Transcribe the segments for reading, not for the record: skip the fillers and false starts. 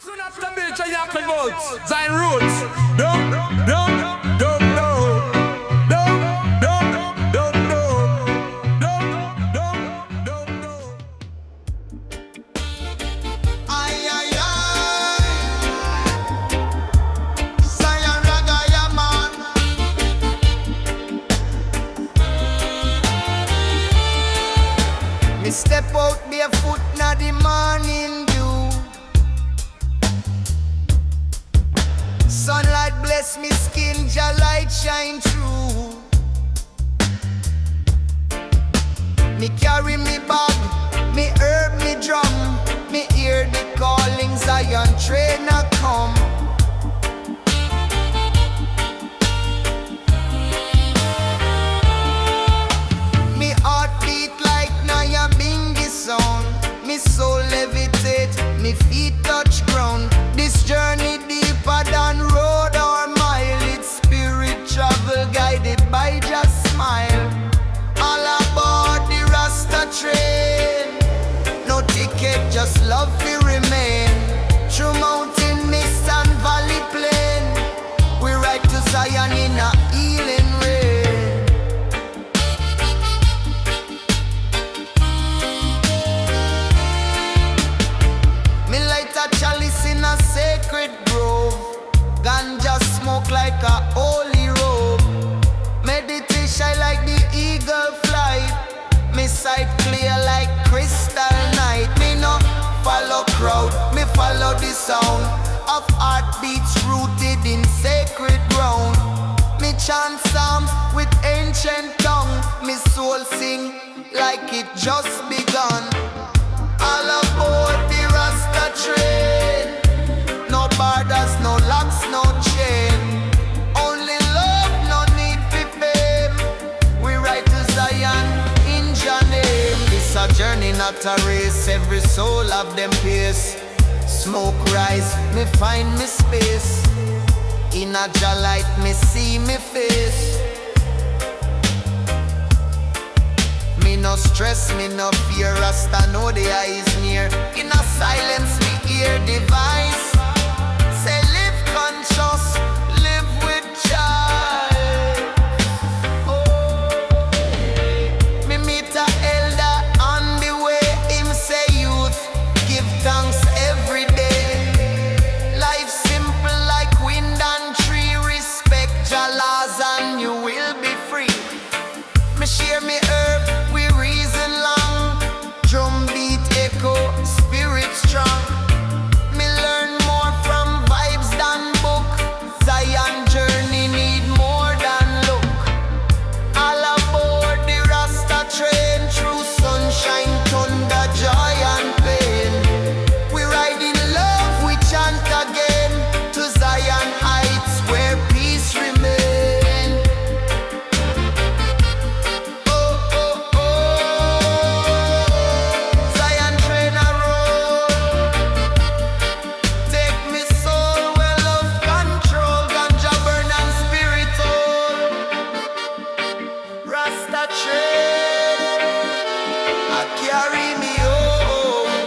Rasta Meditation, you have about Zion roots. Don't know. Me step out barefoot na the morning dew. Sunlight bless me skin, Jah light shine through. Me carry me bag, me herb, me drum. Me hear the calling, Zion train a come. Me heart beat like Naya Bingy sound. Me soul levitate, me feet touch ground. This journey deeper than road or mile. It's spirit travel guided by Jah smile. All aboard the Rasta train. No ticket, just love we remain. Through mountain mist and valley plain, we ride to Zion in a healing rain. Me light a chalice in a sacred grove. Ganja smoke like a holy robe. Meditation like the eagle flight. Me sight clear like crystal night. Me no follow crowd, me follow the sound of heartbeats rooted in sacred ground. Me chant psalms with ancient tongue. Me soul sing like it just begun. All aboard the Rasta train. No borders, no locks, no chain. Only love, no need for fame. We ride to Zion in Jah name. It's a journey, not a race. Every soul of them pace. Smoke rise, me find me space. In a Jah light, me see me face. Me no stress, me no fear. Rasta know the eye is near. In a silence, me hear the voice. Say live conscious, live with joy. Oh, me meet a elder on the way. Him say youth, give thanks every day. Life simple like wind and tree. Respect Jah laws and you will be free. Me share me herb, we reason long. Drum beat echo, spirit strong. Me learn more from vibes than book. Zion journey need more than look. All aboard the Rasta train. Through sunshine, thunder, joy and pain. We ride in love, we chant again. To Zion heights where peace remain. Oh, oh, oh. Zion train a roll. Take me soul where love control. Ganja burn and spirit hold. Rasta train a carry me home.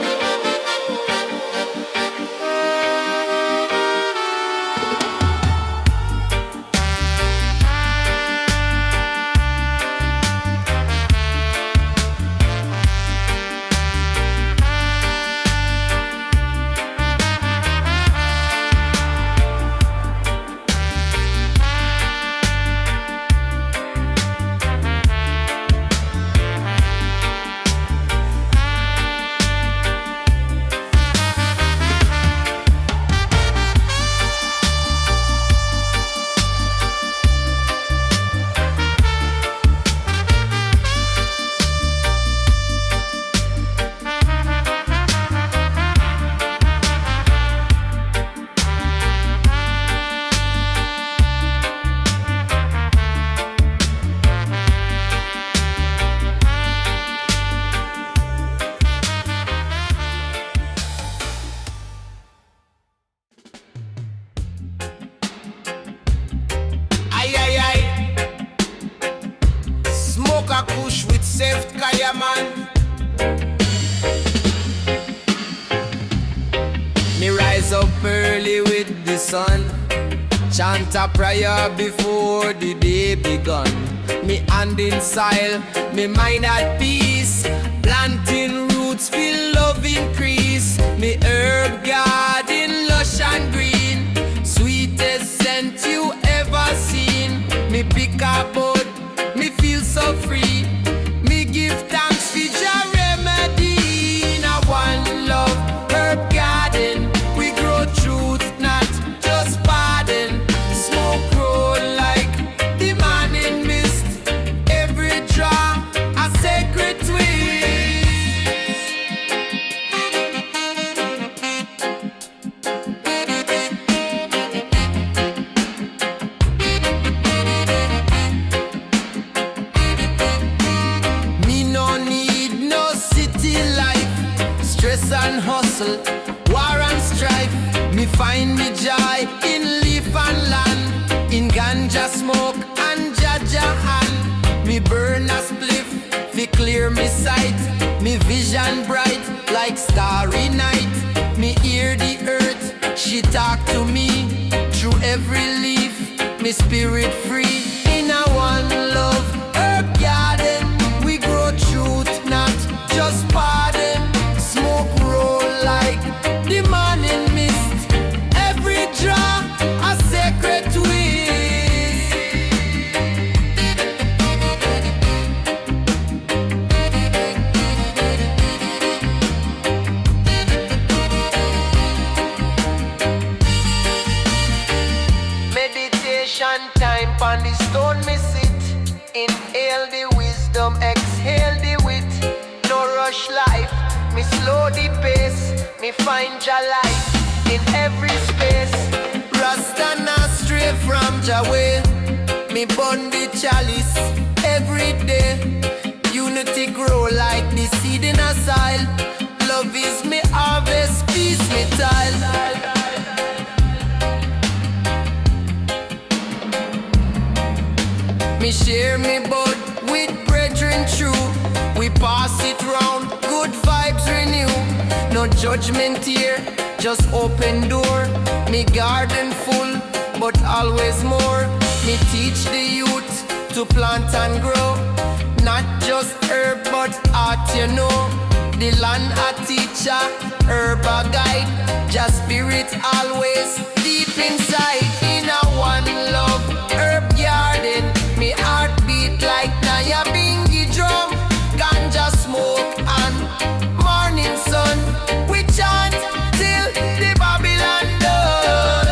Smoke a kush with safe kaya man. Me rise rise up early with the sun. Chant a prayer before the day begun. Me hand in soil, me mind at peace. Planting roots, feel love increase. Me herb garden, lush and green. Sweetest scent you ever seen. Me pick a bud, me feel so free. Me give thanks for Jah remedy. In a one love herb garden, we grow truth, not just pardon. Smoke roll like the morning mist. Every drop a sacred twist. Me no need no city life, stress and hustle, war and strife. Me find me joy in leaf and land, in ganja smoke and Jaja hand. Me burn a spliff, fi clear me sight. Me vision bright like starry night. Me hear the earth, she talk to me. Through every leaf, me spirit free. In a one love herb garden, we grow truth, not just pardon. Smoke roll like the morning mist. Every drop a sacred twist. Meditation time pon the stone me sit. Inhale the wisdom, exhale the wit. No rush life, me slow the pace. Me find Jah life in every space. Rasta not stray from Jah way. Me burn the chalice every day. Unity grow like the seed in a soil. Love is me harvest, peace me tile. Me share me bud with brethren true. We pass it round, good vibes renew. No judgment here, just open door. Me garden full, but always more. Me teach the youth to plant and grow. Not just herb, but art, you know. The land a teacher, herb a guide. Just spirit always deep inside. In a one love herb garden, me heart beat like Naya Bingy drum. Ganja smoke and morning sun. We chant till the Babylon done.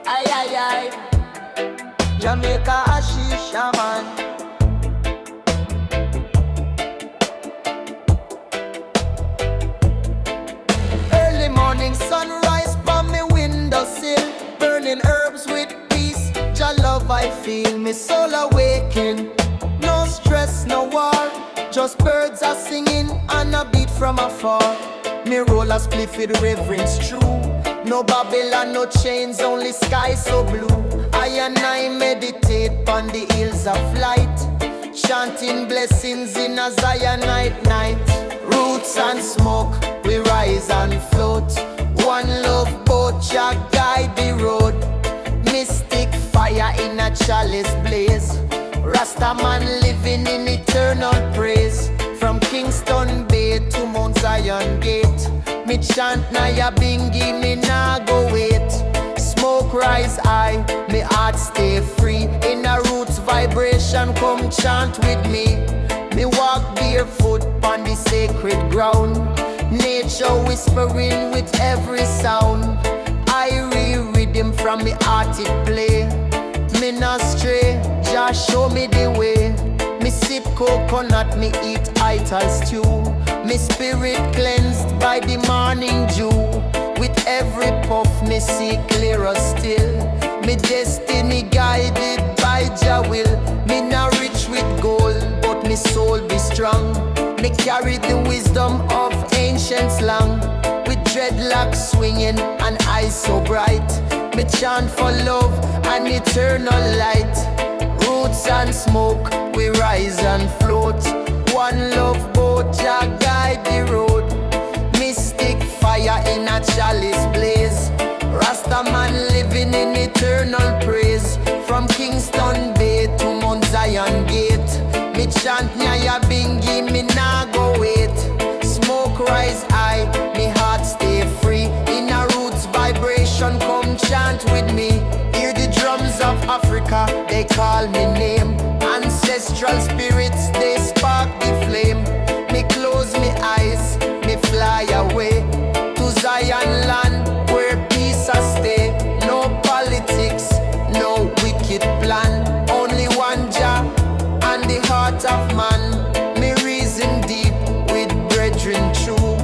Ay, ay, ay. Jamaica Ashisha man. Early morning sunrise from me windowsill. Burning herbs with peace. Jah love I feel, me soul awaken. No stress, no war. Just birds are singing and a beat from afar. Me roll a spliff with reverence true. No Babylon, no chains, only sky so blue. I and I meditate on the hills of light, chanting blessings in a Zionite night. Roots and smoke, we rise and float. One love boat, Jah guide the road. Mystic fire in a chalice blaze. Rasta man living in eternal praise. From Kingston Bay to Mount Zion Gate. Me chant Naya Bingy, me nah go wait. Smoke rise high, me heart stay free. In a roots vibration, come chant with me. Me walk barefoot on the sacred ground. Nature whispering with every sound. Irie rhythm from me heart it play. Me not stray, Jah show me the way. Me sip coconut, me eat ital stew. Me spirit cleansed by the morning dew. With every puff me see clearer still. Me destiny guided by Jah will. Me not rich with gold, but me soul be strong. Me carry the wisdom of ancient slang, with dreadlocks swinging and eyes so bright. Me chant for love and eternal light. Roots and smoke, we rise and float. One love boat, Jah guide the road. Mystic fire in a chalice blaze. Rasta man living in eternal praise. From Kingston Bay to Mount Zion Gate. Me chant Nyaya Bingi, me nah go wait. Smoke rise high, me heart stay free. In a roots vibration, come chant with me. Hear the drums of Africa, they call me name. Ancestral spirits, they spark the flame. Me close me eyes, me fly away to Zion land, where peace a stay. No politics, no wicked plan. Only one Jah and the heart of man. Me reason deep with brethren true.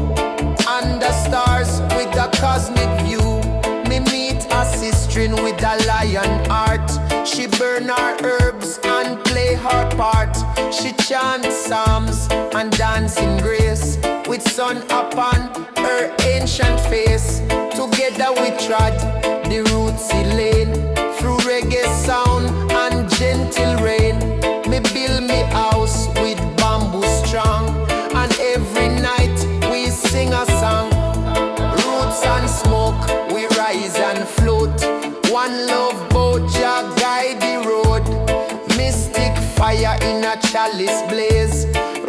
Under stars with a cosmic view. Me meet a sister with a lion heart. She burn her herbs and play her part. She chants psalms and dance in grace, with sun upon her ancient face. Together we trod the rootsy lane, through reggae sound and gentle rain. Me build me house with bamboo strong, and every night we sing a song. Roots and smoke, we rise and float. One love boat, Jah guide the road. Mystic fire in a chalice blaze.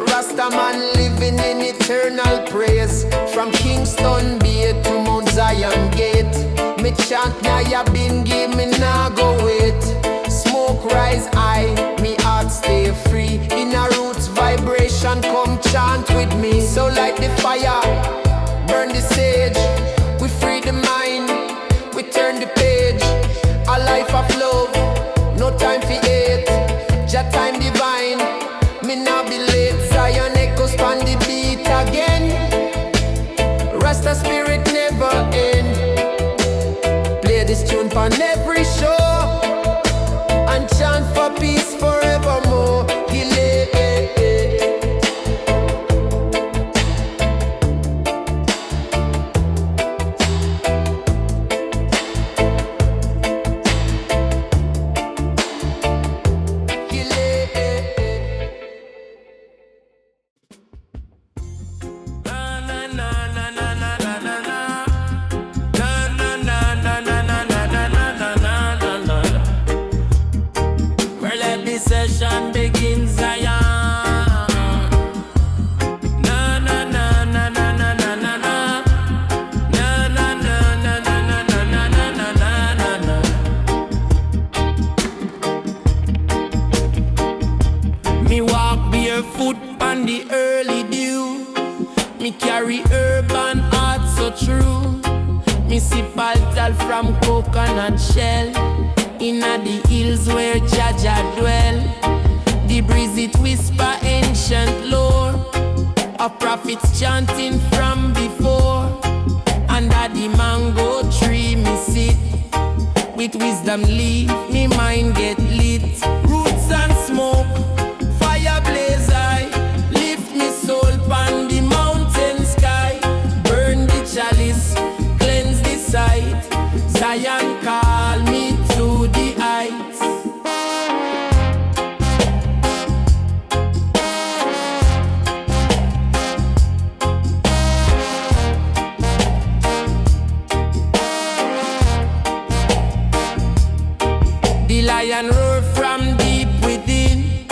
Rasta man living in eternal praise. From Kingston Bay to Mount Zion Gate. Me chant Nyaya Bingi, me nah go wait. Smoke rise high, me heart stay free. In a roots vibration, come chant with me. So light the fire, burn the sage. We free the mind, we turn the page. A life of love, no time for hate. Jah time divine, me nah be late. Zion echoes on the beat again. Rasta spirit never end. Play this tune on every show, and chant for peace forevermore. Session begins, Zion. Na na na na na na na na na. Na na na na na na na na na na na. Me walk barefoot on the early dew. Me carry urban art so true. Me sip altal from coconut shell. Inna the hills where Jah dwell. The breeze it whisper ancient lore of prophets chanting from before. Under the mango tree me sit, with wisdom leave me mind get lit. Roots and smoke, fire blaze high. Lift me soul pan the mountain sky. Burn the chalice, cleanse the sight. Zion call me to the heights. The lion roar from deep within.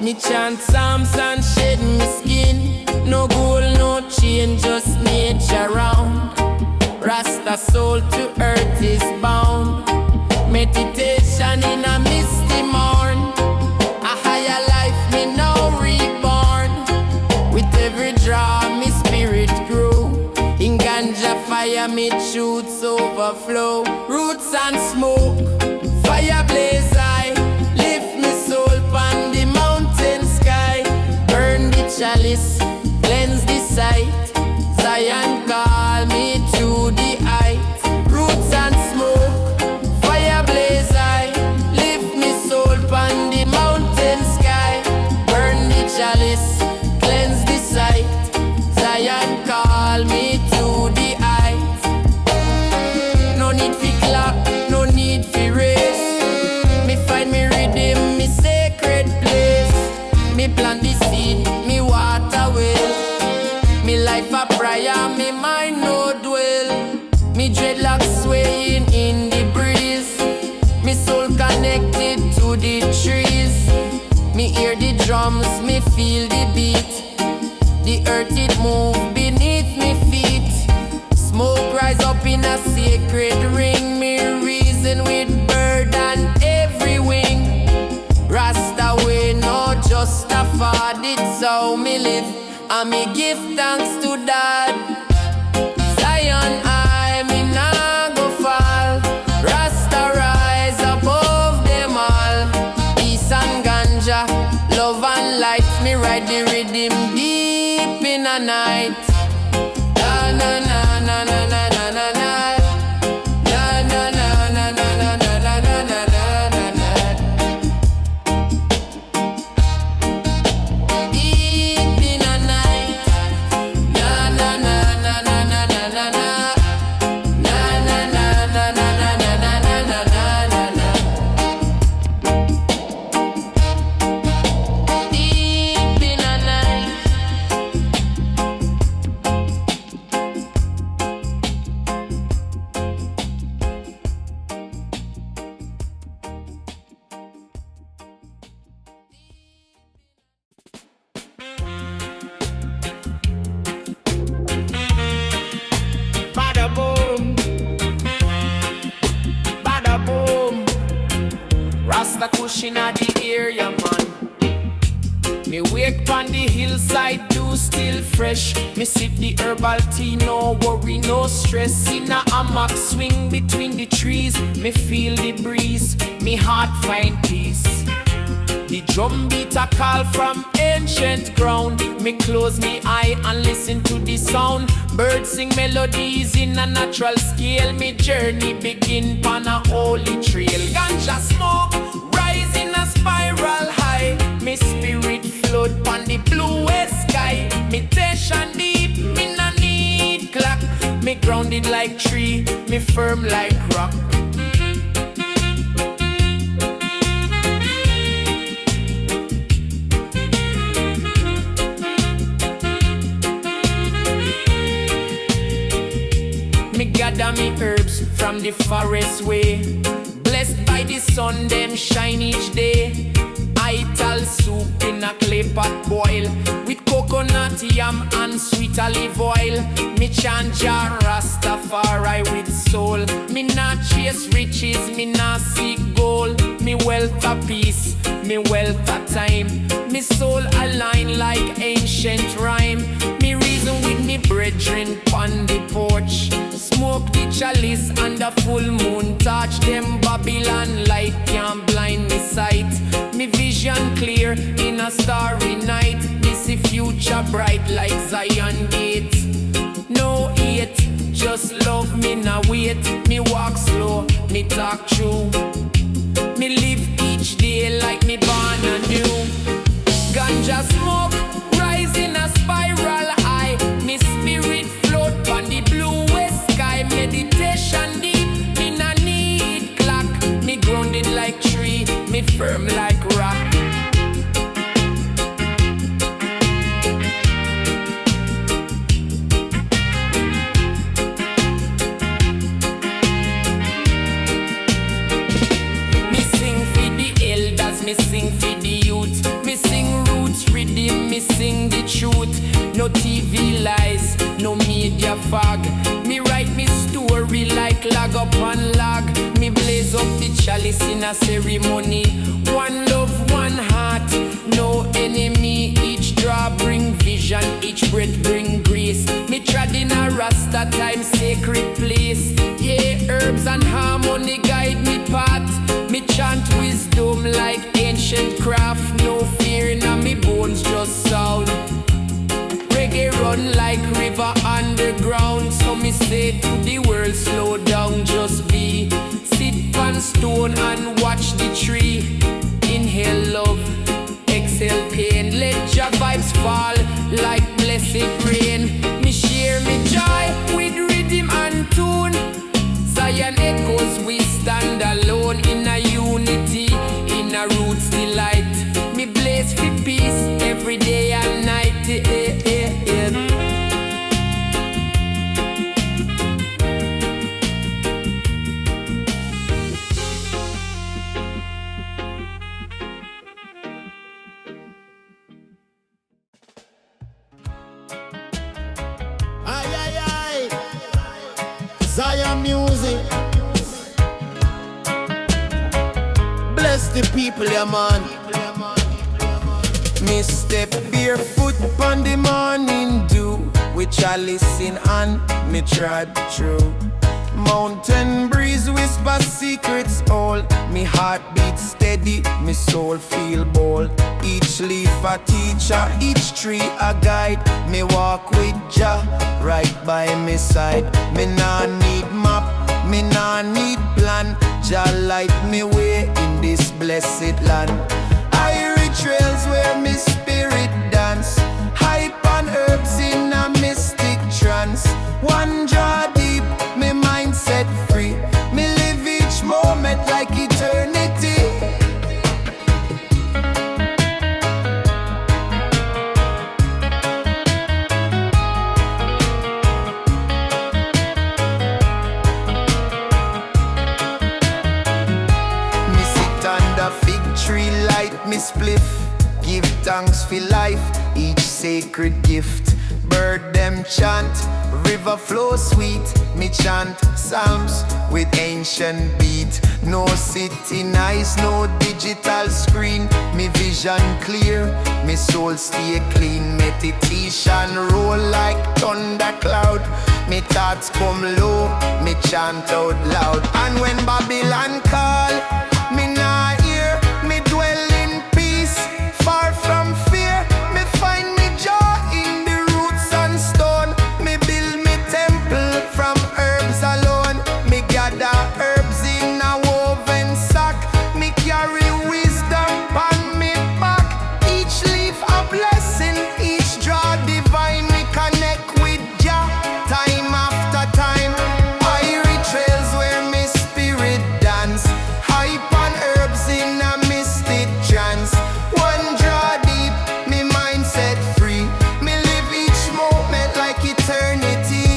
Me chant psalms and shed me skin. No gold, no chain, just nature round. Rasta soul to earth is bound. Meditation in a misty morn. A higher life me now reborn. With every draw me spirit grow. In ganja fire me shoots overflow. Roots and smoke, fire blaze high. Lift me soul pan the mountain sky. Burn the chalice, cleanse the sight. Zion call me to the heights. Roots and smoke, fire blaze high. Lift me soul pan the mountain sky. Burn the chalice, cleanse the life a prayer, me mind no dwell. Me dreadlocks swaying in the breeze. Me soul connected to the trees. Me hear the drums, me feel the beat. The earth it move beneath me feet. Smoke rise up in a sacred ring. Me reason with bird and every wing. Rasta way, no just a fad. It's how me live, and me give thanks to that. Zion I, me nah go fall. Rasta rise above them all. Peace and ganja, love and light. Me ride the rhythm deep in the night. Na na na na na na na na na. Na na na na na na na na na na na na. Deep in the night. Na na na na na na na na na. Na na na na na na na na na na na. Deep in the night. Bada boom, bada boom. Rasta cushion at the area, man. Me wake on the hillside, dew still fresh. Me sip the herbal tea, no worry, no stress. In a hammock, swing between the trees. Me feel the breeze, me heart find peace. The drum beat a call from ancient ground. Me close me eye and listen to the sound. Birds sing melodies in a natural scale. Me journey begin on a holy trail. Ganja smoke rise in a spiral high. Me spirit float on the bluest sky. Meditation deep, me no need clock. Me grounded like tree, me firm like rock. Me gather me herbs from the forest way. Blessed by the sun, them shine each day. Ital soup in a clay pot boil, with coconut, yam and sweet olive oil. Me chant Jah Rastafari with soul. Me not chase riches, me not seek gold. Me wealth of peace, me wealth of time. Me soul align like ancient rhyme. Me reason with me brethren pon the porch. Smoke the chalice under full moon torch. Them Babylon light can't blind me sight. Me vision clear in a starry night. Me see future bright like Zion gate. No hate, just love me now wait. Me walk slow, me talk true. Me live each day like me born anew. Ganja smoke rise in a spiral high. Me spirit float on the bluest sky. Meditation deep, me no need clock. Me grounded like tree, me firm like rock. Me sing for the elders, me sing for the youth. Me sing roots rhythm, me sing the truth. No TV lies, no media fog. Me write me story like log upon log. Me blaze up the chalice in a ceremony. One love, one heart, no enemy. Each draw bring vision, each breath bring grace. Me trod in a Rasta time sacred place. Yeah, herbs and harmony guide me path. Me chant wisdom like ancient craft. No fear in me bones, just sound. Reggae run like river underground. So me say to the world, slow down, just be. Sit on stone and watch the tree. Inhale love, exhale pain. Let your vibes fall like blessed rain. Me share me joy with rhythm and tune. Zion echoes, we stand alone in a unity, in a roots delight. Me blaze for peace every day and night. Bless the people, yeah man. Me step barefoot on the morning dew, which I listen and me trod through. Mountain breeze whisper secrets all. Me heart beat steady, me soul feel bold. Each leaf a teacher, each tree a guide. Me walk with Jah right by me side. Me nah need map, me nah need plan. Jah light me way in this blessed land. Irie Trails where me spirit dance. Hype and herbs in a mystic trance. One draw deep, me mind set free. Me live each moment like eternity. Me sit under fig tree, light me spliff. Give thanks for life, each sacred gift. Bird them chant, river flow sweet. Me chant psalms with ancient beat. No city nice, no digital screen. Me vision clear, me soul stay clean. Meditation roll like thundercloud. Me thoughts come low, me chant out loud. And when Babylon call, me nah hear. Me dwell in peace, far from fear. Me find me joy in the roots and stone. Me build me temple from herbs alone. Me gather herbs in a woven sack. Me carry wisdom on me back. Each leaf a blessing, each draw divine. Me connect with Jah time after time. Irie Trails where me spirit dance. Hype and herbs in a mystic trance. One draw deep, me mind set free. Me live each moment like eternity.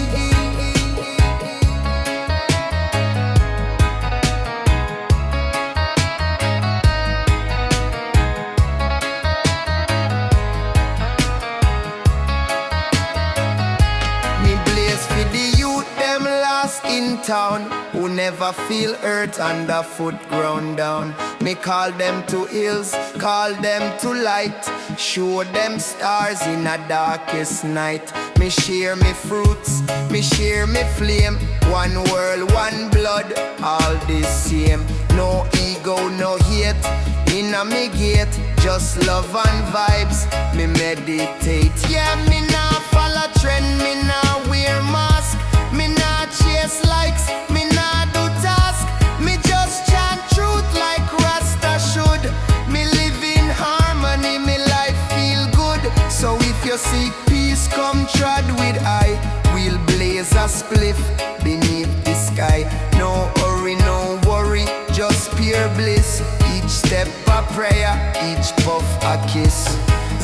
Me blaze for the youth, them lost in town, who never feel earth underfoot ground down. Me call them to hills, call them to light. Show them stars in a darkest night. Me share me fruits, me share me flame. One world, one blood, all the same. No ego, no hate, in a me gate. Just love and vibes, me meditate. Yeah, me nah follow trend, me nah wear mask. Me nah chase likes, me nah do task. Me just chant truth like Rasta should. Me live in harmony, me life feel good. So if you seek peace, come trod with I. We'll blaze a spliff beneath the sky. No hurry, no worry, just pure bliss. Each step a prayer, each puff a kiss.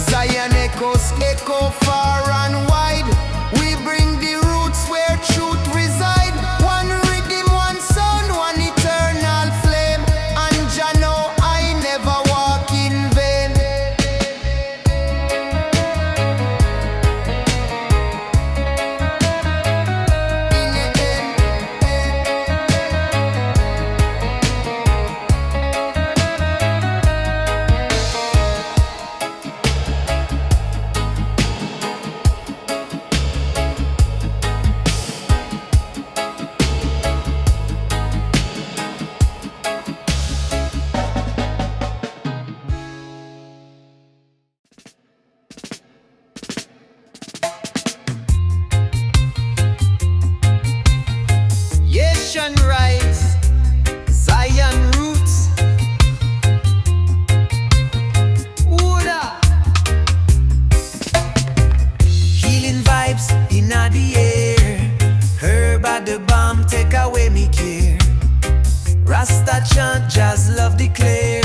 Zion echoes echo far and wide. We bring the roots where truth reside. One rhythm, one sound, one eternal flame. And Jah know I never walk in vain. Nation rise, Zion roots. Woulda. Healing vibes in the air. Herb at the balm, take away me care. Rasta chant, Jah's love declare.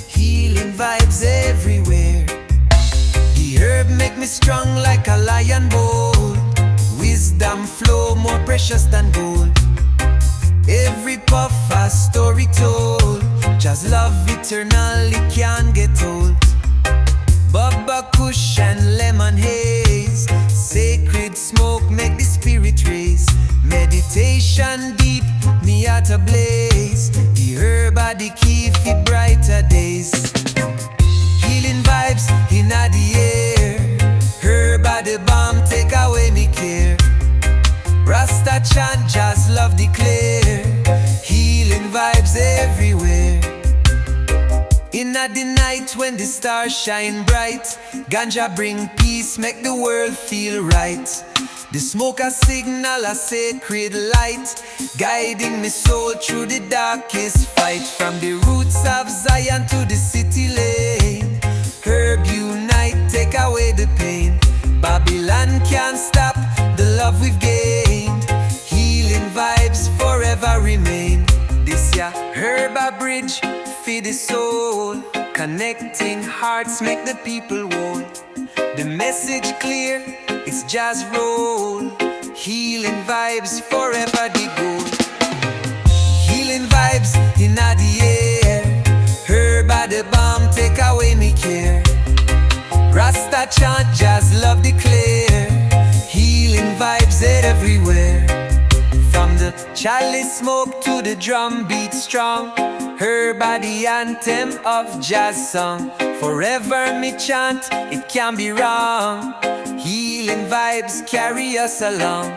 Healing vibes everywhere. The herb make me strong like a lion bold. Wisdom flow more precious than gold. Every puff a story told. Jah's love eternal, it can't get old. Baba Kush and lemon haze. Sacred smoke make the spirit raise. Meditation deep, heart ablaze. The herb are the key for brighter days. Healing vibes in the air. Herb are the balm, take away me care. Rasta chant, just love declare. Healing vibes everywhere. In the night when the stars shine bright, ganja bring peace, make the world feel right. The smoke a signal, a sacred light, guiding me soul through the darkest fight. From the roots of Zion to the city lane, herb unite, take away the pain. Babylon can't stop the love we've gained. Healing vibes forever remain. This ya herb a bridge for the soul, connecting hearts make the people whole. The message clear, it's Jah's roll. Healing vibes forever the goal. Healing vibes in the air. Herb are the balm, take away me care. Rasta chant, Jah's love declare. Healing vibes everywhere. From the chalice smoke to the drum beat strong, herb are the anthem of Jah's song. Forever me chant, it can't be wrong. Healing vibes carry us along.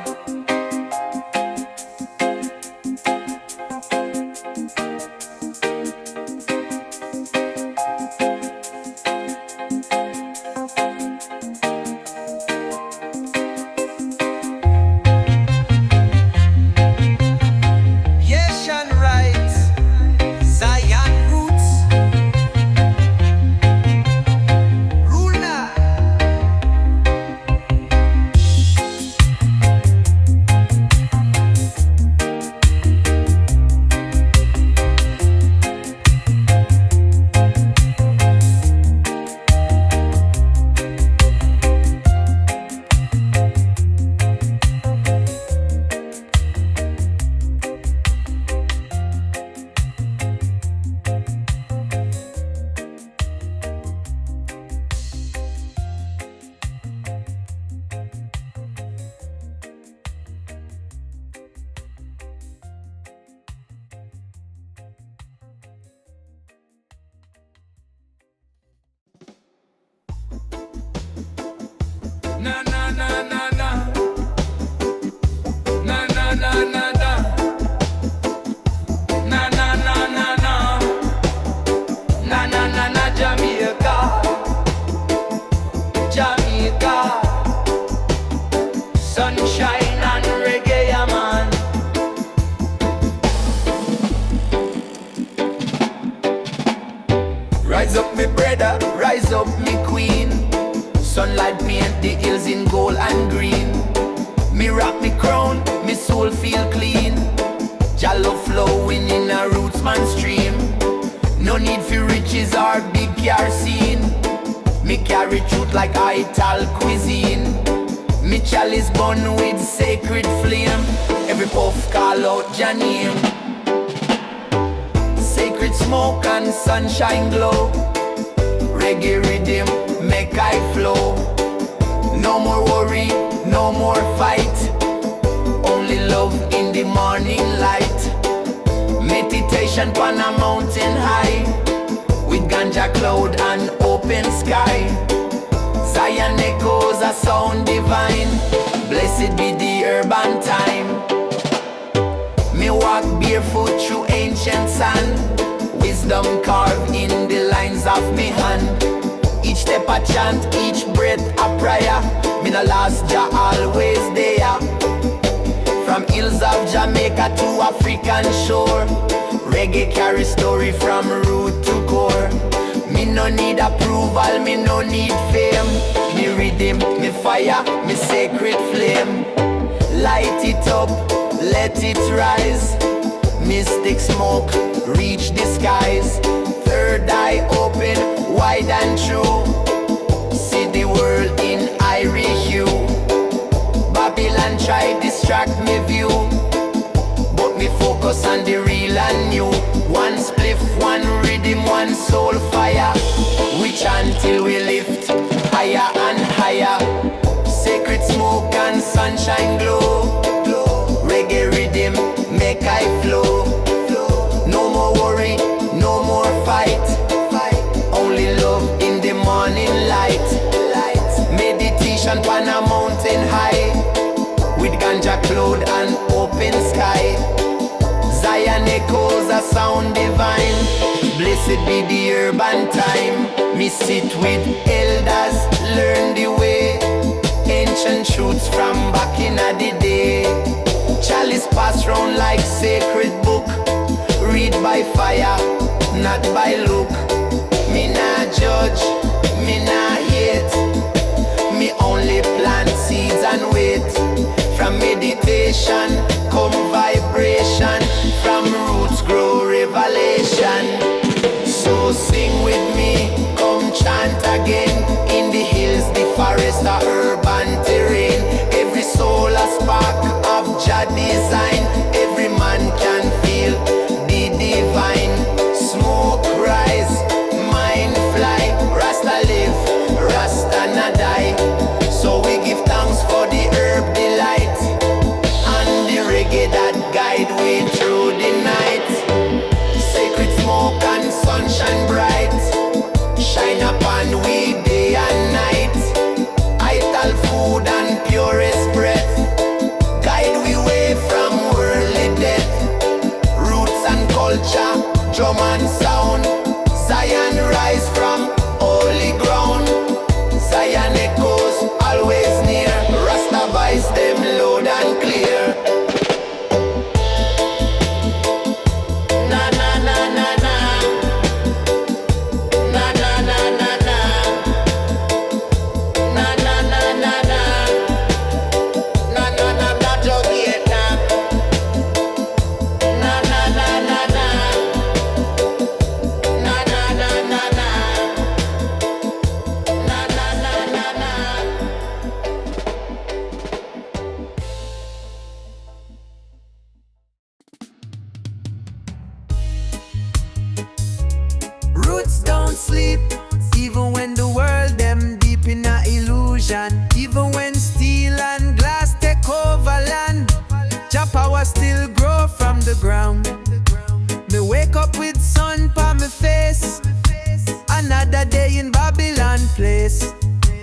Na na na na na. Na na na na na. Na na na na na. Na na na na Jamaica. Jamaica. Sunshine and reggae, yeah, man. Rise up me brother, rise up me queen. Sunlight paint the hills in gold and green. Me rock me crown, me soul feel clean. Jah love flowing in a rootsman stream. No need for riches or big car scene. Me carry truth like Ital cuisine. Me chalice burn with sacred flame. Every puff call out Jah name. Sacred smoke and sunshine glow. Reggae rhythm make I flow. No more worry, no more fight. Only love in the morning light. Meditation on a mountain high, with ganja cloud and open sky. Zion echoes a sound divine. Blessed be the urban time. Me walk barefoot through ancient sand. Wisdom carved in the lines of me hand. Each step a chant, each breath a prayer. Me no lost, Jah always there. From hills of Jamaica to African shore, reggae carry story from root to core. Me no need approval, me no need fame. Me rhythm, me fire, me sacred flame. Light it up, let it rise. Mystic smoke, reach the skies. Third eye open, wide and true. See the world in Irie hue. Babylon try distract me view, but me focus on the real and new. One spliff, one rhythm, one soul fire. We chant till we lift higher and higher. Sacred smoke and sunshine glow. Reggae rhythm make I flow. ganja cloud and open sky. Zion echoes a sound divine. Blessed be the urban time. Me sit with elders, learn the way. Ancient truths from back in the day. Chalice pass round like sacred book. Read by fire, not by look. Me nah judge, me nah hate. Me only plant seeds and wait. From meditation come vibration. From roots grow revelation. So sing with me, come chant again. In the hills, the forest, the urban terrain. Every soul a spark of Jah design. Every man can feel the divine. Smoke rise, mind fly. Rasta live, Rasta not die. So we give thanks for the herb delight and the reggae that guide we through the night. Sacred smoke and sunshine bright, shine upon we day and night. Ital food and purest breath, guide we way from worldly death. Roots and culture, drum and sound. Zion rise from holy ground. Zion echoes always near. Rasta vibes them loud and clear. Na na na na na. Na na na na na. Na na na na na. Na na na na Jamaica. Na na na na na. Na na na na na. Na na na na na. Roots don't sleep, even when the world them deep in a illusion. Even when steel and glass take over land, Jah power still grow from the ground. Me wake up with sun pa me face, another day in Babylon place.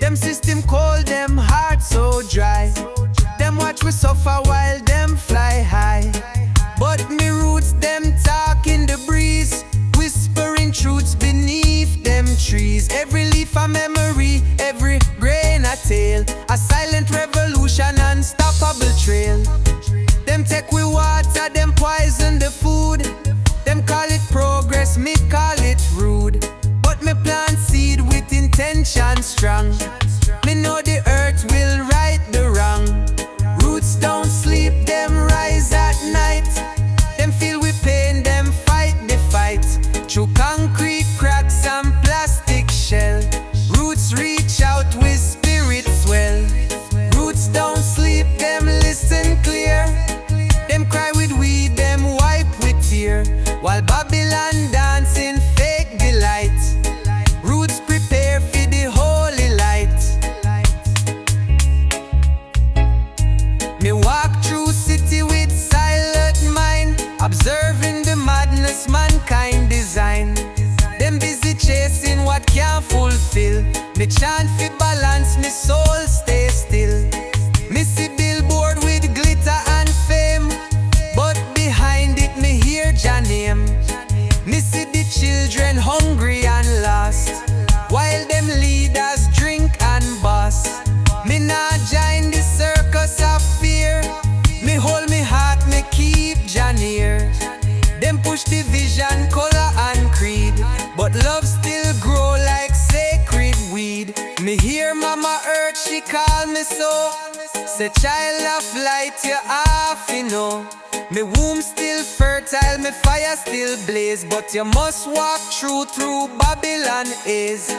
Them system cold, them heart so dry. Them watch we suffer while them fly high. But me roots them talk in the breeze, whispering truths beneath them trees. Every leaf a memory, every grain a tale, a silent revolution, unstoppable trail. Them take we water, them poison the food. Them call it progress, me call it rude. But me plant seed with intention strong. Me know the earth will right the wrong. Roots don't sleep, them rise at night. Them feel we pain, them fight the fight. Through concrete cracks and plastic shell, roots reach out with spirit swell. Roots don't sleep, them listen clear. Them cry with weed, them wipe with tear. While Babylon dance in fake delight, roots prepare for the holy light. Me walk through city with silent mind, observing the madness mankind design. Them busy chasing what can't fulfill. Me chant for balance, me soul stay still. Me see billboard with glitter and fame, but behind it me hear Jah name. Me see the children hungry and lost, while them leaders drink and boss. Me nah join the circus of fear. Me hold me heart, me keep Jah near. Them push division, color and creed, but love still grow like sacred weed. Me hear Mama Earth, she call me so. Say child of light, you half you know. Me womb still fertile, me fire still blaze, but you must walk through Babylon is.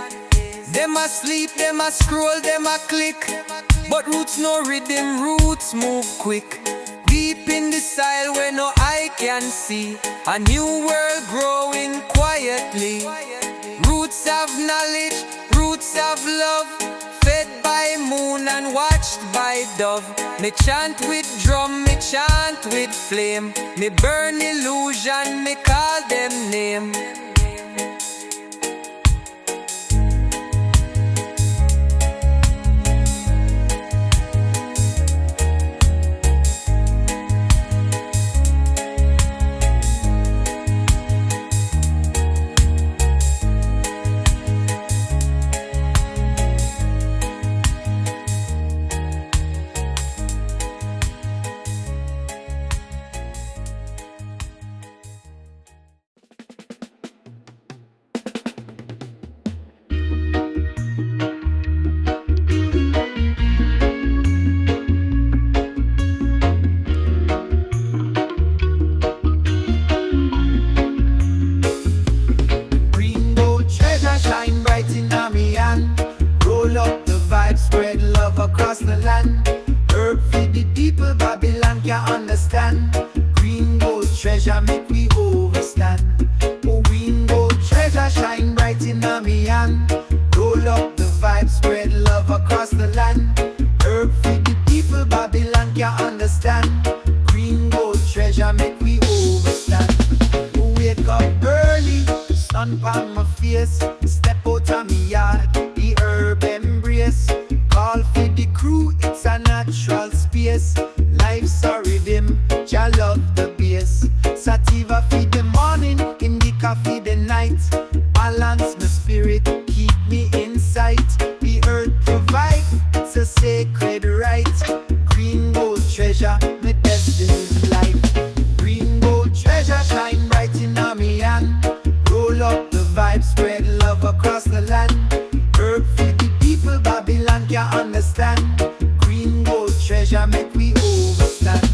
Them a sleep, them a scroll, them a click, but roots no rhythm, roots move quick. Deep in the soil where no eye can see, a new world growing quietly. Roots of knowledge, roots of love, fed by moon and watched by dove. Me chant with drum, me chant with flame. Me burn illusion, me call them name. treasure make we overstand. Oh, green gold treasure shine bright in me hand. Roll up the vibe, spread love across the land. Herb feed the people, Babylon can't understand. Green gold treasure make we overstand. Wake up early, sun on my face. Step out of me yard, the herb embrace. Call for the crew, it's a natural space. Life's a rhythm, Jah love the bass. Sativa feed the morning, indica feed the night. Balance my spirit, keep me in sight. The earth provide, it's a sacred right. Green gold treasure, my destiny's life. Green gold treasure shine bright in me hand. Roll up the vibe, spread love across the land. Herb feed the people, Babylon can't understand. Green gold treasure make we overstand.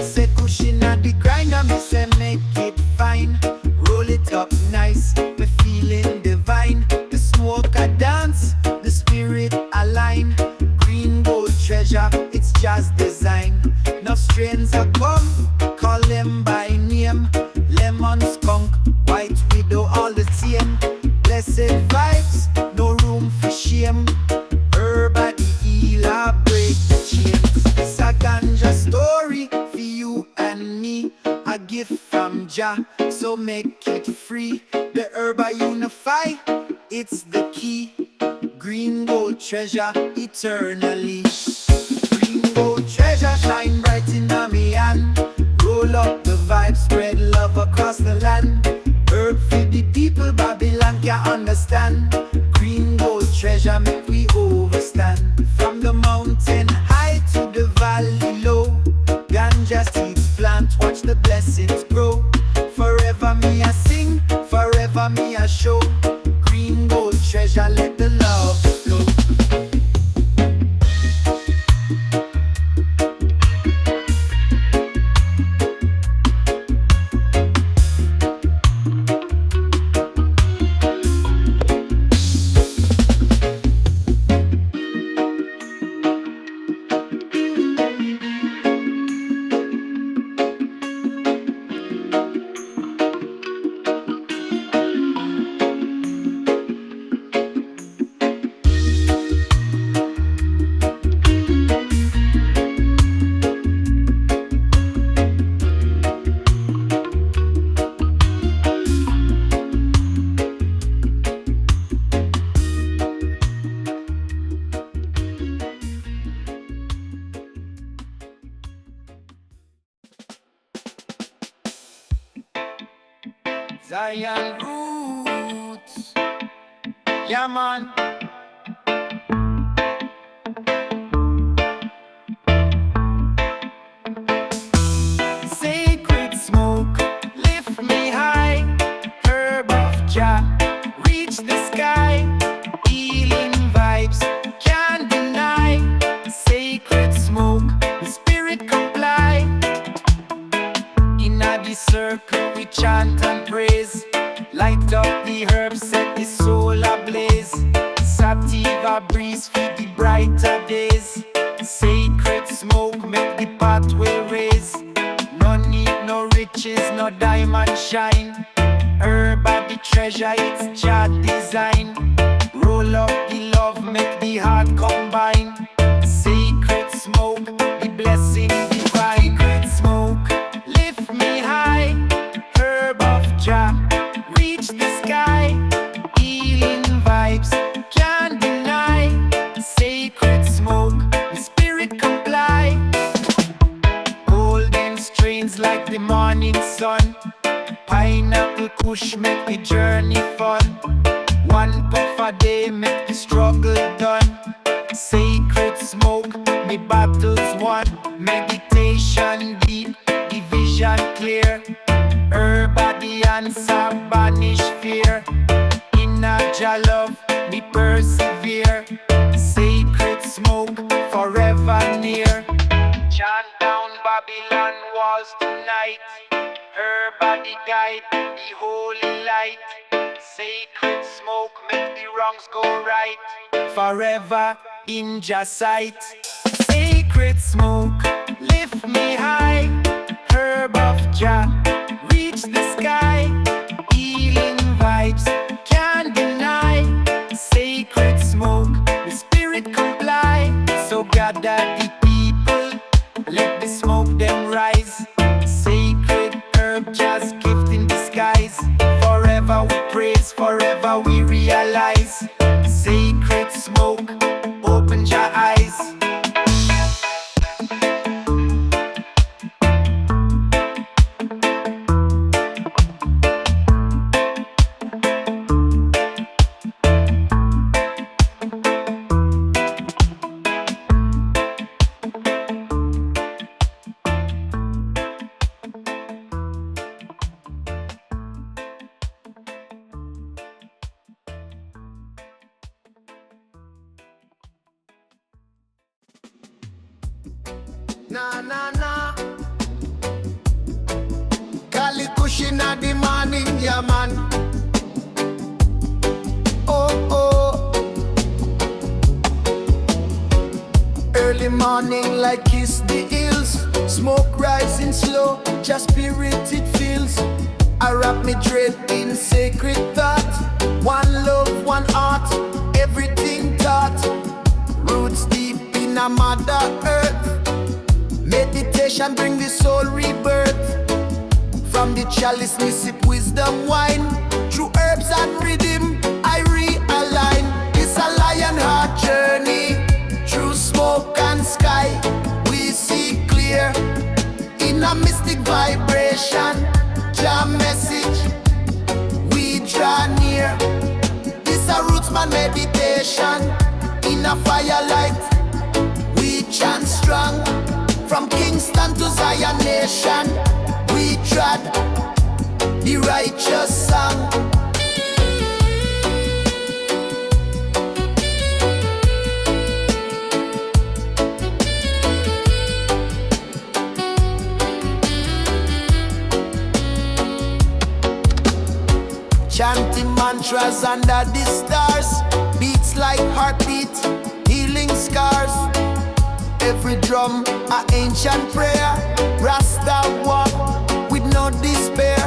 Say cushion at the grinder, me say make it fine. Roll it up nice, me feeling divine. The smoke a dance, the spirit align. Green gold treasure, it's just design. No strains a come, call them by name. Lemon skunk, white widow, all the same. Blessed vibes, no room for shame. Herb at the healer, break the chains. It's a ganja story for you and me. A gift from Jah, so make it free. The herb I unify, it's the key. Green gold treasure eternally. Green gold treasure shine bright in me hand. Roll up the vibe, spread love across the land. Herb feed the people, Babylon can't understand. Green gold treasure make we overstand. From the mountain high to the valley low, ganja seeds plant, watch the blessings grow. Forever me I sing, forever me I show. Green gold treasure, let the love flow. Zion roots, yeah man. Sacred smoke, lift me high. Herb of Jah, reach the sky. Healing vibes, can't deny. Sacred smoke, the spirit comply. In the circle we chant and praise. Light up the herbs, set the soul ablaze. Sativa breeze, feed the brighter days. Sacred smoke, make the pathway raise. No need no riches, no diamond shine. Herb at the treasure, it's Jah design. Roll up the love, make the heart combine. Sacred smoke, the blessing divine. Sacred smoke, lift me high. Herb of Jah, reach the sky. Healing vibes, can't deny. Sacred smoke, the spirit comply. Golden strains like the morning sun. Pineapple kush make the journey fun. One puff a day make the struggle done. Sacred smoke, me battles won. Meditation deep, the vision clear. Herb at the answer, banish fear. Inna Jah love, me persevere. Sacred smoke, forever near. Chant down Babylon walls tonight. Herb at the guide, the holy light. Sacred smoke, make the wrongs go right. Forever in Jah sight. Sacred smoke, lift me high. Herb of Jah, reach Na na na. Cali cushion at the morning, yeah man. Oh oh. Early morning like kiss the hills. Smoke rising slow, just spirit it feels. I wrap me dread in sacred thought. One love, one heart, everything taught. Roots deep in a mother earth. Meditation bring the soul rebirth. From the chalice me sip wisdom wine. Through herbs and rhythm I realign. It's a lion heart journey. Through smoke and sky we see clear. In a mystic vibration, Jah message we draw near. This a rootsman meditation. In a firelight we chant strong. From Kingston to Zion nation we trod the righteous song. Chanting mantras under the stars. Beats like heartbeat, healing scars. Every drum a ancient prayer. Rasta walk with no despair.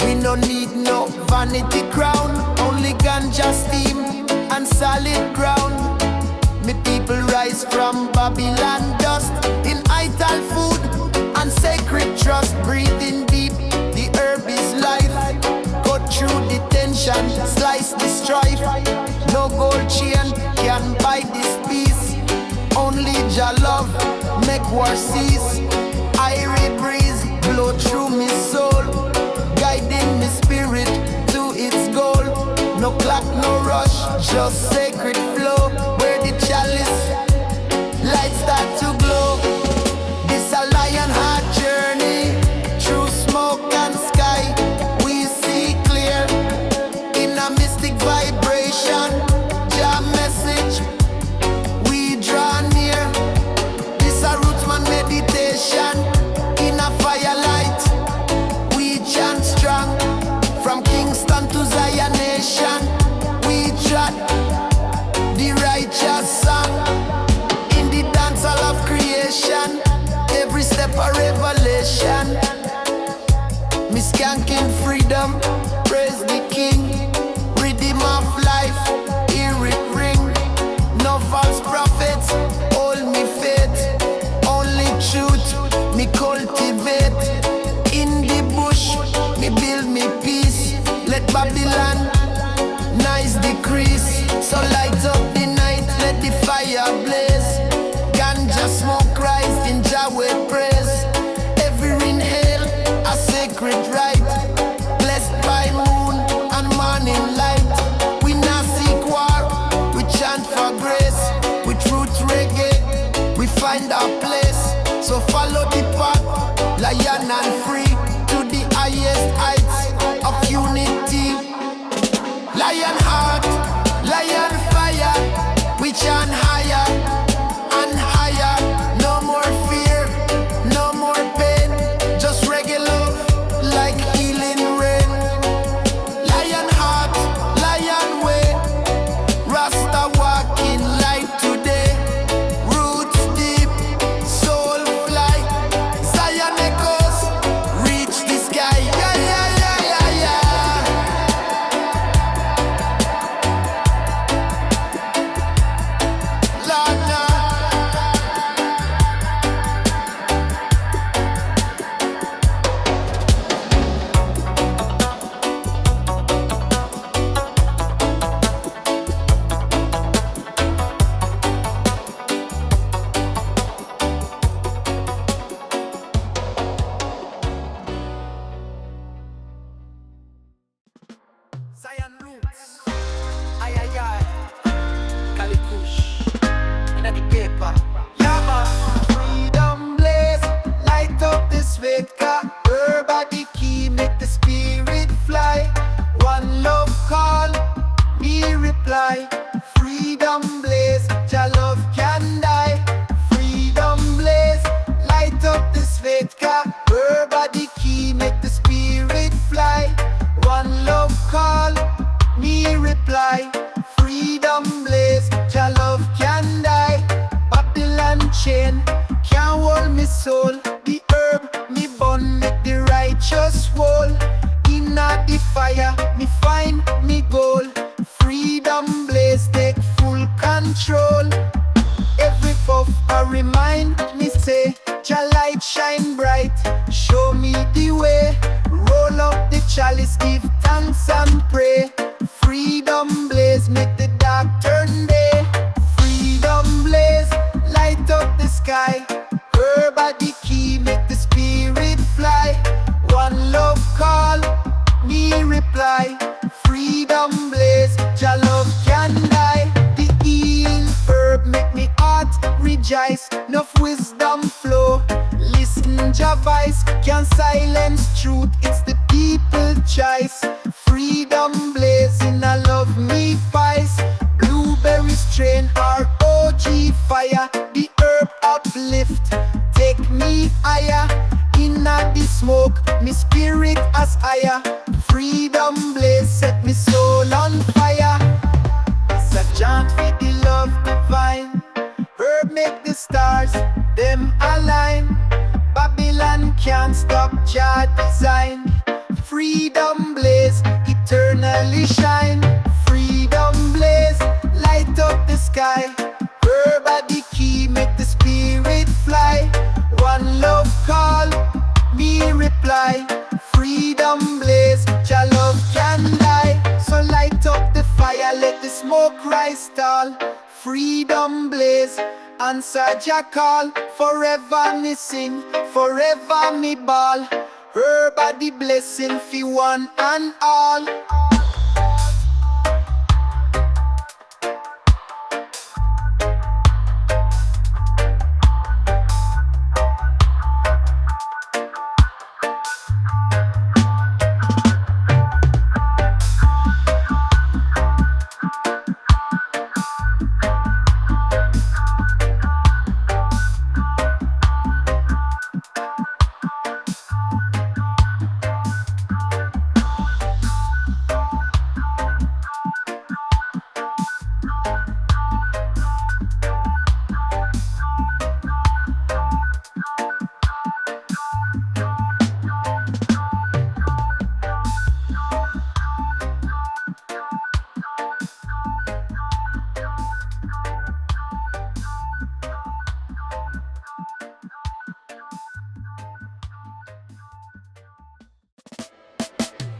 We no need no vanity crown. Only ganja steam and solid ground. Me people rise from Babylon dust. In ital food and sacred trust. Breathing deep, the herb is life. Cut through the tension, slice the strife. No gold chain can buy this peace. Only Jah love make war cease. Irie breeze blow through me soul, guiding me spirit to its goal. No clock, no rush, just sacred flow. Where the chalice lights start to glow. This a lion heart journey. Through smoke and sky we see clear. In a mystic vibration, Jah message we draw near. This a rootsman meditation. In a firelight we chant strong. From Kingston to Zion nation we trod the righteous song. In the dance hall of creation, every step a revelation. Me skanking freedom, praise the King. Rhythm of life, hear it ring. No false prophets, hold me faith. Only truth, me cultivate. In the bush, me build me peace. Let Babylon nice decrease. So light up the night, let the fire blaze. Ganja smoke rise in Jah Will praise. Every inhale a sacred rite. Blessed by moon and morning light. We not seek war, we chant for grace. With truth reggae, we find our place. So follow the path take a herb at the key, make the spirit fly. One love call, me reply. Freedom blaze, Jah love can die. Babylon chain can't hold me soul. The herb me bun make the righteous whole. Inna the fire, me find me goal. Freedom blaze, take full control. Every puff I remind me say, Jah light shine bright, show me the way. Roll up the chalice, give thanks and pray. Freedom blaze, make the dark turn day. Freedom blaze, light up the sky. Herb at the key, make the spirit fly. One love call, me reply. Freedom blaze, Jah love can die. The healing herb make me heart rejoice. Enough wisdom flow, listen Jah voice. Can't silence truth, it's the people choice. Freedom blazing, I love me pies. Blueberry strain, ROG fire. The herb uplift, take me higher. Inna the smoke, me spirit as higher. Freedom blaze, set me soul on fire. It's a chant for the love divine. Herb make the stars, them align. Babylon can't stop Jah design. Freedom blaze, eternally shine. Freedom blaze, light up the sky. Herb at the key, make the spirit fly. One love call, me reply. Freedom blaze, Jah love can die. So light up the fire, let the smoke rise tall. Freedom blaze, answer Jah call. Forever me sing, forever me ball. Herb at the blessing for one and all.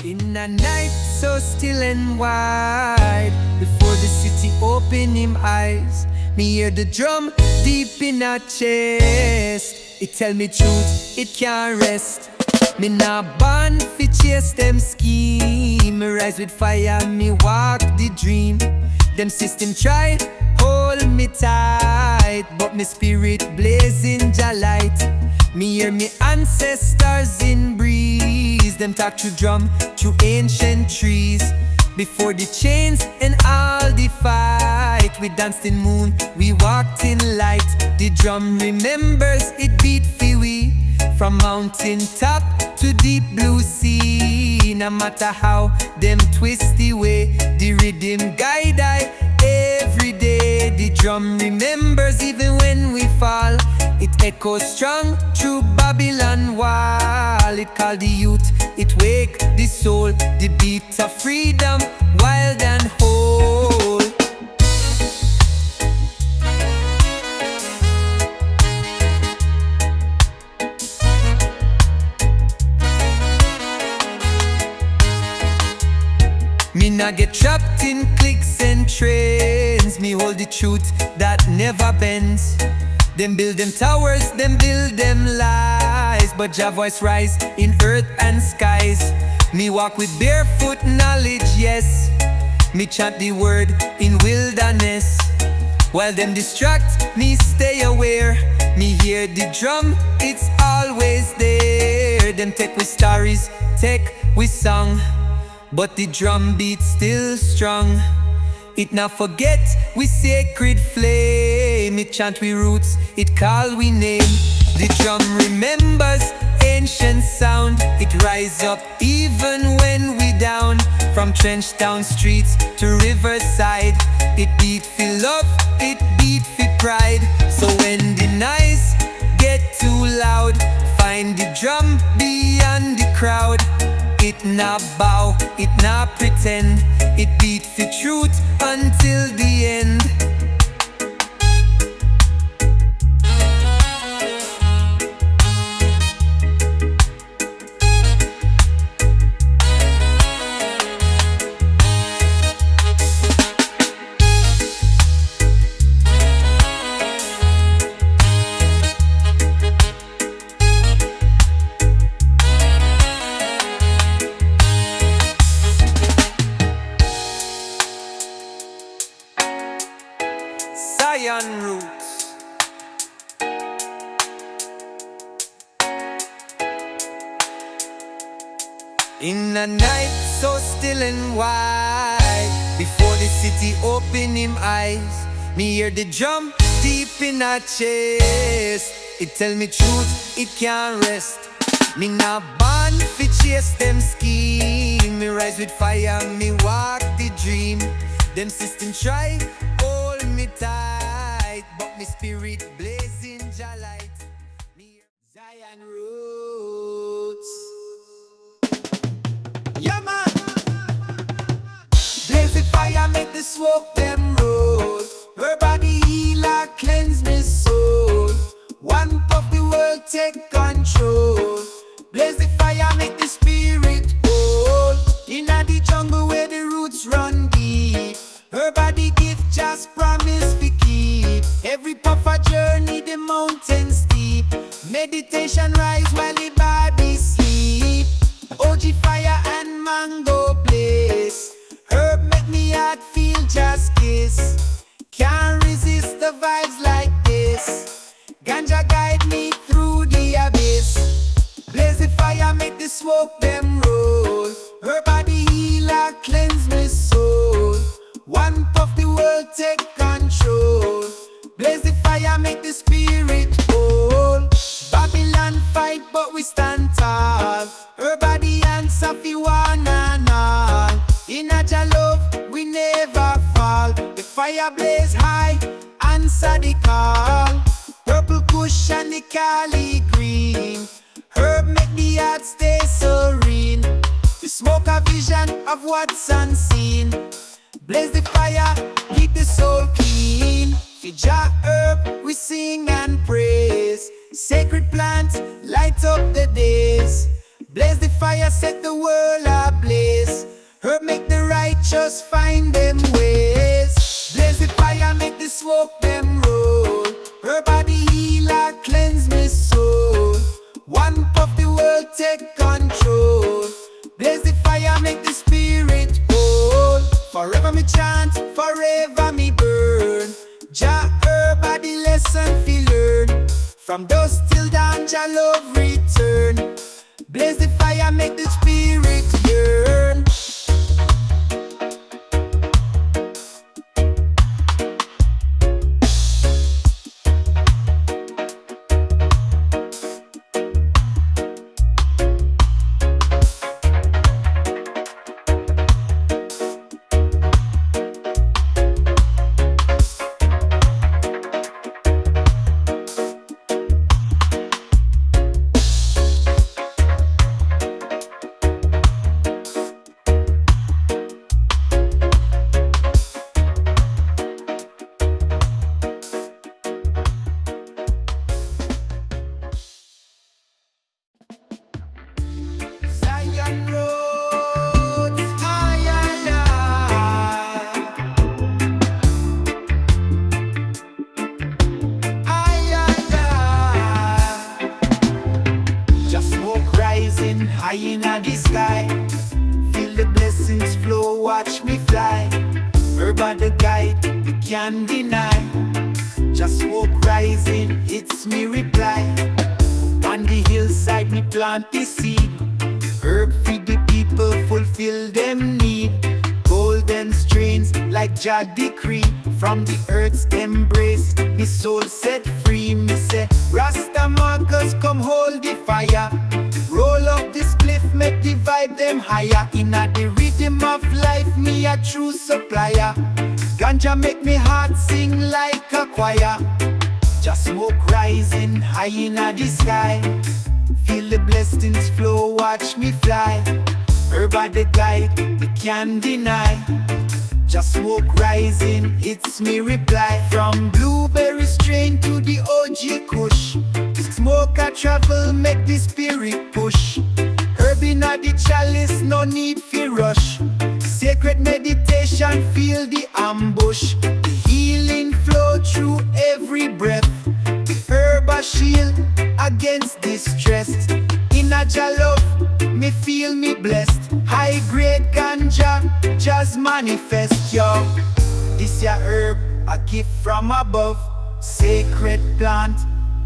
In a night so still and wide, before the city open him eyes, me hear the drum deep in her chest. It tell me truth, it can't rest. Me not born fi chase them scheme. Me rise with fire, me walk the dream. Them system try hold me tight, but me spirit blazing Jah light. Me hear me ancestors in breeze. Them talk through drum, through ancient trees. Before the chains and all the fight, we danced in moon, we walked in light. The drum remembers it beat fi we, from mountain top to deep blue sea. No matter how them twist the way, the rhythm guide I every day. The drum remembers even when we fall. It echoes strong through Babylon wall. It call the youth, it wake the soul. The beat of freedom, wild and whole. Me not get trapped in cliques and trends. Me hold the truth that never bends. Them build them towers, them build them lies, but Jah voice rise in earth and skies. Me walk with barefoot knowledge, yes. Me chant the word in wilderness. While them distract, me stay aware. Me hear the drum, it's always there. Them take with stories, take with song, but the drum beat still strong. It not forget we sacred flame. It chant we roots, it call we name. The drum remembers ancient sound. It rise up even when we down. From trench town streets to riverside, it beat for love, it beat for pride. So when the noise get too loud, find the drum beyond the crowd. It not bow, it not pretend. It beat for truth until the end. Zion roots. In a night so still and wide, before the city open him eyes, me hear the drum deep in our chest. It tell me truth, it can't rest. Me not born fi chase them scheme. Me rise with fire, me walk the dream. Them system try hold me tight, but me spirit blazing Jah light. Zion roots. Yeah man, blaze the fire, make the smoke them roll. Her body healer, cleanse me soul. One puff the world take control. Blaze the fire, make the spirit whole. Inna the jungle where the roots run deep, her body gift just promise to keep. Every puff a journey, the mountain steep. Meditation rise while the body sleep. OG fire and mango blaze. Herb make me heart feel just kiss. Can't resist the vibes like this. Ganja guide me through the abyss. Blaze the fire, make the smoke them roll. Her body healer, cleanse me soul. One puff the world take control. Blaze the fire, make the spirit whole. Babylon fight but we stand tall. Her body answer fi one and all. In a Jah love we never fall. The fire blaze high, answer the call. Purple kush and the Cali green. Herb make the heart stay serene. The smoke a vision of what's unseen. Blaze the fire, keep the soul clean. For Jah herb we sing and praise. Sacred plant, light up the days. Blaze the fire, set the world ablaze. Herb make the righteous find them ways. Blaze the fire, make the smoke them roll. Her body healer, cleanse me soul. One puff the world take control. Blaze the fire, make the spirit whole. Forever me chant, forever me burn. Jah herb are the lesson fi learn. From dusk till dawn, Jah love return. Blaze the fire, make the spirit yearn. High in the sky, feel the blessings flow, watch me fly. Herb are the guide, we can't deny. Just smoke rising, it's me reply. On the hillside, me plant the seed. Herb feed the people, fulfill them need. Golden 10 strains like Jah decree. From the earth's embrace, me soul set free. Me say, Rasta markers come hold the fire. Roll up the spliff, make the vibe them higher. Inna the rhythm of life, me a true supplier. Ganja make me heart sing like a choir. Jah smoke rising high inna the sky. Feel the blessings flow, watch me fly. Herb are the guide, we can't deny. Jah smoke rising, it's me reply. From blueberry strain to the OG Kush, smoke a travel, make the spirit push. Herb inna the chalice, no need for rush. Sacred meditation, feel the ambush. The healing flow through every breath. The herb a shield against distress. Inna Jah love, me feel me blessed. High grade ganja, just manifest, yo. This ya herb, a gift from above. Sacred plant,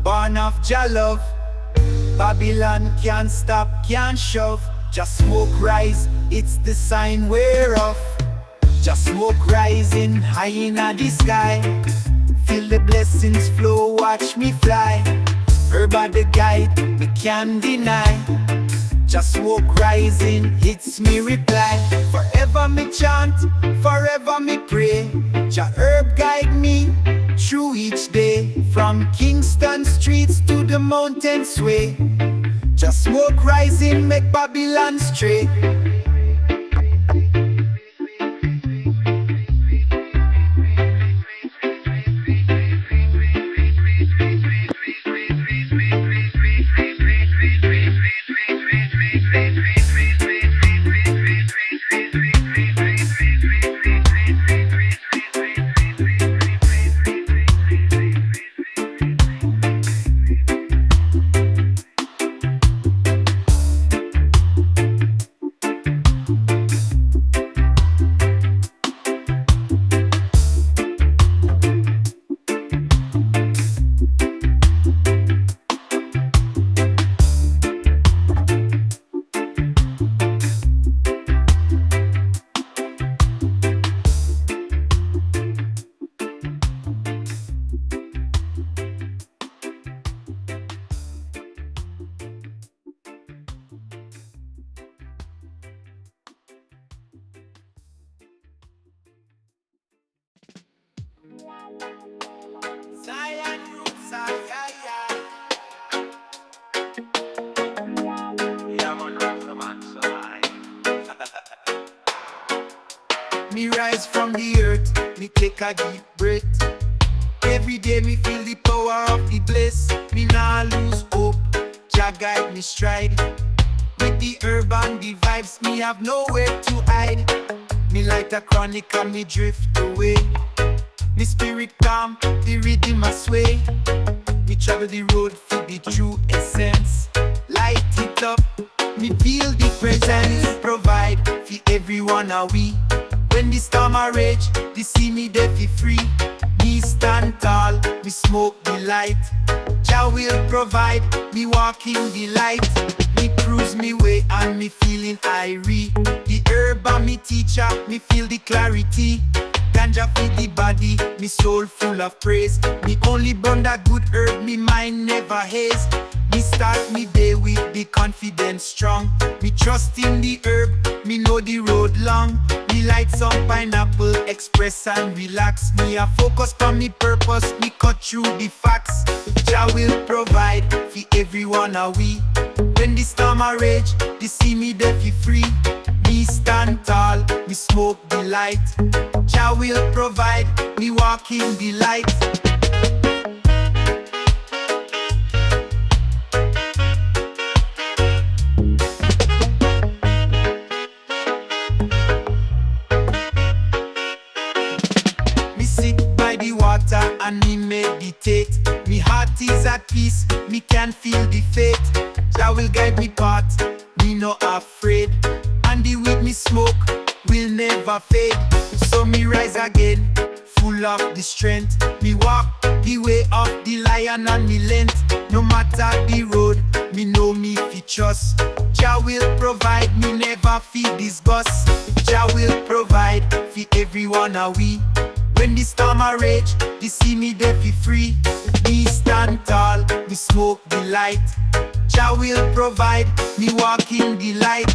born of Jah love. Babylon can't stop, can't shove. Jah smoke rise, it's the sign whereof. Jah smoke rising high inna the sky. Feel the blessings flow, watch me fly. Herb are the guide, we can't deny. Jah smoke rising, it's me reply. Forever me chant, forever me pray. Jah herb guide me through each day. From Kingston streets to the mountain sway. Jah smoke rising, make Babylon stray. Zion roots are yeah, man, Rasta man, so me rise from the earth, me take a deep breath. Every day me feel the power of the bliss. Me nah lose hope, Jah guide me stride. With the herb and the vibes, me have nowhere to hide. Me light a chronic and me drift away. Me spirit calm, the rhythm a sway. Me travel the road for the true essence. Light it up, me feel the presence. Provide for everyone a we. When the storm a rage, they see me there for free. Me stand tall, me smoke the light. Jah will provide, me walk in the light. Me cruise me way and me feeling irie. The herb and me teacher, me feel the clarity. Ganja feed the body, me soul full of praise. Me only burn that good herb, me mind never haze. Me start me day with the confidence strong. Me trust in the herb, me know the road long. Me light some pineapple, express and relax. Me a focus on me purpose, me cut through the facts. Jah will provide for everyone a we. When the storm a rage, they see me there for free. Me stand tall, me smoke the light. Jah will provide, me walk in the light. Me sit by the water and me meditate. Me heart is at peace, me can feel the fate. Jah will guide me path, me no afraid. And the weed me smoke will never fade. So me rise again, full of the strength. Me walk the way of the lion and me length. No matter the road, me know me fi trust. Jah will provide, me never feel disgust. Jah will provide for wanna we. When the storm a rage, they see me there fi free. Me stand tall, me smoke the light. Jah will provide, me walk in the light.